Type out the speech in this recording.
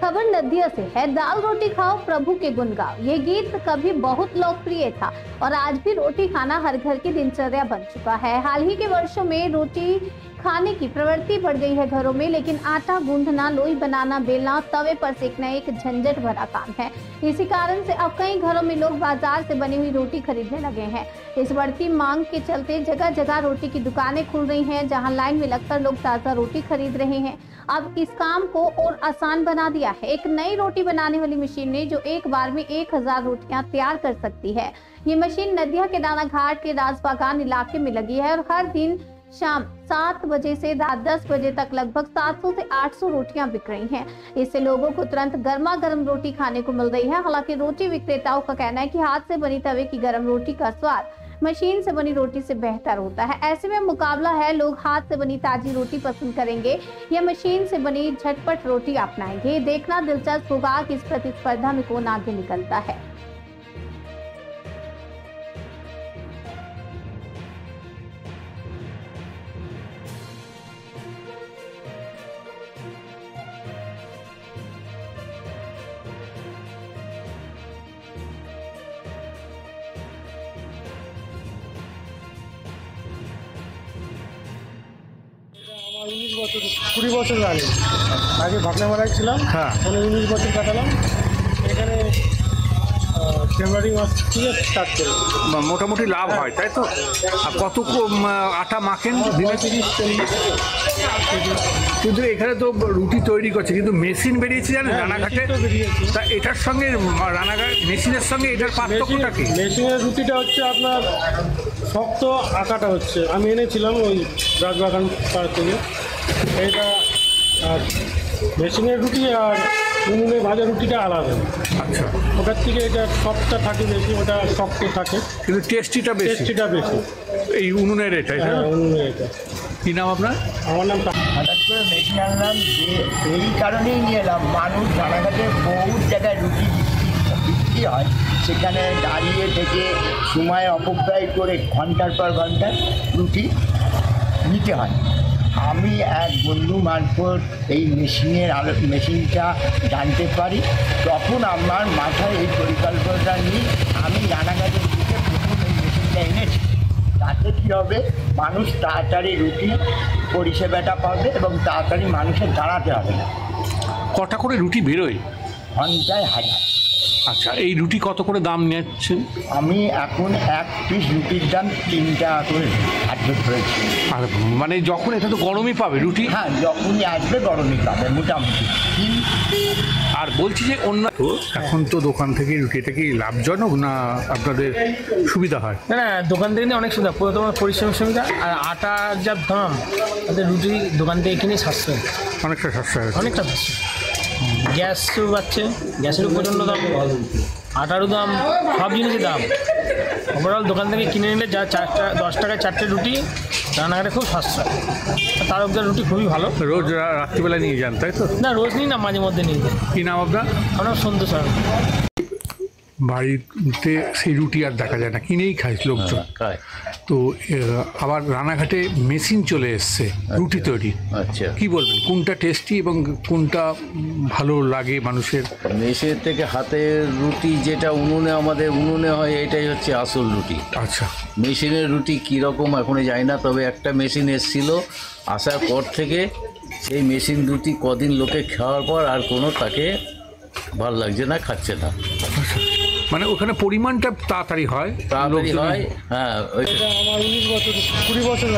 खबर नदिया से है। दाल रोटी खाओ प्रभु के गुण गाओ, ये गीत कभी बहुत लोकप्रिय था और आज भी रोटी खाना हर घर की दिनचर्या बन चुका है। हाल ही के वर्षों में रोटी खाने की प्रवृत्ति बढ़ गई है घरों में, लेकिन आटा गूंथना, लोई बनाना, बेलना, तवे पर सेकना एक झंझट भरा काम है। इसी कारण से अब कई घरों में लोग बाजार से बनी हुई रोटी खरीदने लगे हैं। इस बढ़ती मांग के चलते जगह जगह रोटी की दुकानें खुल रही हैं, जहां लाइन में लगकर लोग ताजा रोटी खरीद रहे हैं। अब इस काम को और आसान बना दिया है एक नई रोटी बनाने वाली मशीन ने, जो एक बार में 1000 रोटियां तैयार कर सकती है। ये मशीन नदिया के दाना घाट के राजबागान इलाके में लगी है और हर दिन शाम 7 बजे से रात 10 बजे तक लगभग 700 से 800 रोटियां बिक रही हैं। इससे लोगों को तुरंत गर्मा गर्म रोटी खाने को मिल रही है। हालांकि रोटी विक्रेताओं का कहना है कि हाथ से बनी तवे की गर्म रोटी का स्वाद मशीन से बनी रोटी से बेहतर होता है। ऐसे में मुकाबला है, लोग हाथ से बनी ताजी रोटी पसंद करेंगे या मशीन से बनी झटपट रोटी अपनाएंगे। देखना दिलचस्प होगा कि इस प्रतिस्पर्धा में कौन आगे निकलता है। আমার 19 বছর 20 বছর আগে ভাগনামারায় ছিলাম। হ্যাঁ, 19 বছর কাটালাম এখানে। ফেব্রুয়ারি মাস থেকে স্টার্ট করি। মোটামুটি লাভ হয়, তাই তো? আর কত আটা মাখেন দিনে? 30-40। কিন্তু এখানে তো রুটি তৈরি করছে, কিন্তু মেশিন বেরিয়েছে জানেন রানাঘাটে। তা এটার সঙ্গে রানাঘাট মেশিনের সঙ্গে এটার পার্থক্যটা কি? মেশিনের রুটিটা হচ্ছে আপনার শক্ত, আঁকাটা হচ্ছে আমি এনেছিলাম ওই রাজবাগান পাড় থেকে। এইটা আর মেশিনের রুটি আর উনুনে ভাজা রুটিটা আলাদা। আচ্ছা, ওটার থেকে এটা সফটটা থাকে বেশি, ওটা শক্ত থাকে, কিন্তু টেস্টিটা বেশি এই উনুনের এটাই। হ্যাঁ, উনুনের এটা। কী নাম আপনার? আমার নাম হঠাৎ করে মেশিন আনলাম, যে এই কারণেই নিয়ে এলাম, মানুষ রানাঘাটে বহু জায়গায় রুটি বিক্রি হয়, সেখানে দাঁড়িয়ে থেকে সময় অপব্যয় করে ঘন্টার পর ঘন্টা রুটি নিতে হয়। আমি এক বন্ধু মারফত এই মেশিনটা জানতে পারি, তখন আমার মাথায় এই পরিকল্পনাটা নিয়ে আমি রানাঘাটের দিকে প্রথম এই মেশিনটা এনেছি। তাতে কী হবে, মানুষ তাড়াতাড়ি রুটি পরিষেবাটা পাবে এবং তাড়াতাড়ি মানুষের দাঁড়াতে হবে না। কটা করে রুটি বেরোয়? ঘন্টায় 1000। আচ্ছা, এই রুটি কত করে দাম নিচ্ছেন? আমি এখন এক পিস রুটির দাম 3 টাকা করে অ্যাডভার্ট করেছি। আর মানে যখন এটা তো গরমই পাবে রুটি? হ্যাঁ, যখনই আসবে গরমই পাবে মোটামুটি। আর বলছি যে অন্য এখন তো দোকান থেকে রুটিটা কি লাভজনক না আপনাদের সুবিধা হয়? না, দোকান থেকে অনেক সুবিধা, পুরো তোমার পরিশ্রমের সুবিধা। আর আটার যা দাম, তাদের রুটি দোকান থেকে কিনে সাশ্রয়, অনেকটা সাশ্রয়, অনেকটা সাশ্রয়। গ্যাসও পাচ্ছে, গ্যাসেরও প্রচণ্ড দাম, আটারও দাম, সব জিনিসের দাম। ওভারঅল দোকান থেকে কিনে নিলে যা 10 টাকায় 4টে রুটি, রান্নাঘাটে খুব সাশ্রয়। তার উপরে রুটি খুবই ভালো। রোজ রাত্রিবেলা নিয়ে যান, তাই তো? না, রোজ নিই না, মাঝে মধ্যে নিয়ে যাই। কী নাম আপনার? আমরা সন্তোষ। বাড়িতে সেই রুটি আর দেখা যায় না, কিনেই খায় লোকজন। তো আবার রানাঘাটে মেশিন চলে এসছে রুটি তৈরি। আচ্ছা, কি বলবেন, কোনটা টেস্টি এবং কোনটা ভালো লাগে মানুষের? মেশিনের থেকে হাতের রুটি যেটা আমাদের উনুনে হয়, এটাই হচ্ছে আসল রুটি। আচ্ছা, মেশিনের রুটি কীরকম এখনই জানি না, তবে একটা মেশিন এসেছিল, আসার পর থেকে সেই মেশিন রুটি কদিন লোকে খাওয়ার পর আর কোনো তাকে ভাল লাগছে না, খাচ্ছে না। মানে ওখানে পরিমাণটা তাড়াতাড়ি হয়। হ্যাঁ, এটা আমার 19 বছর 20 বছর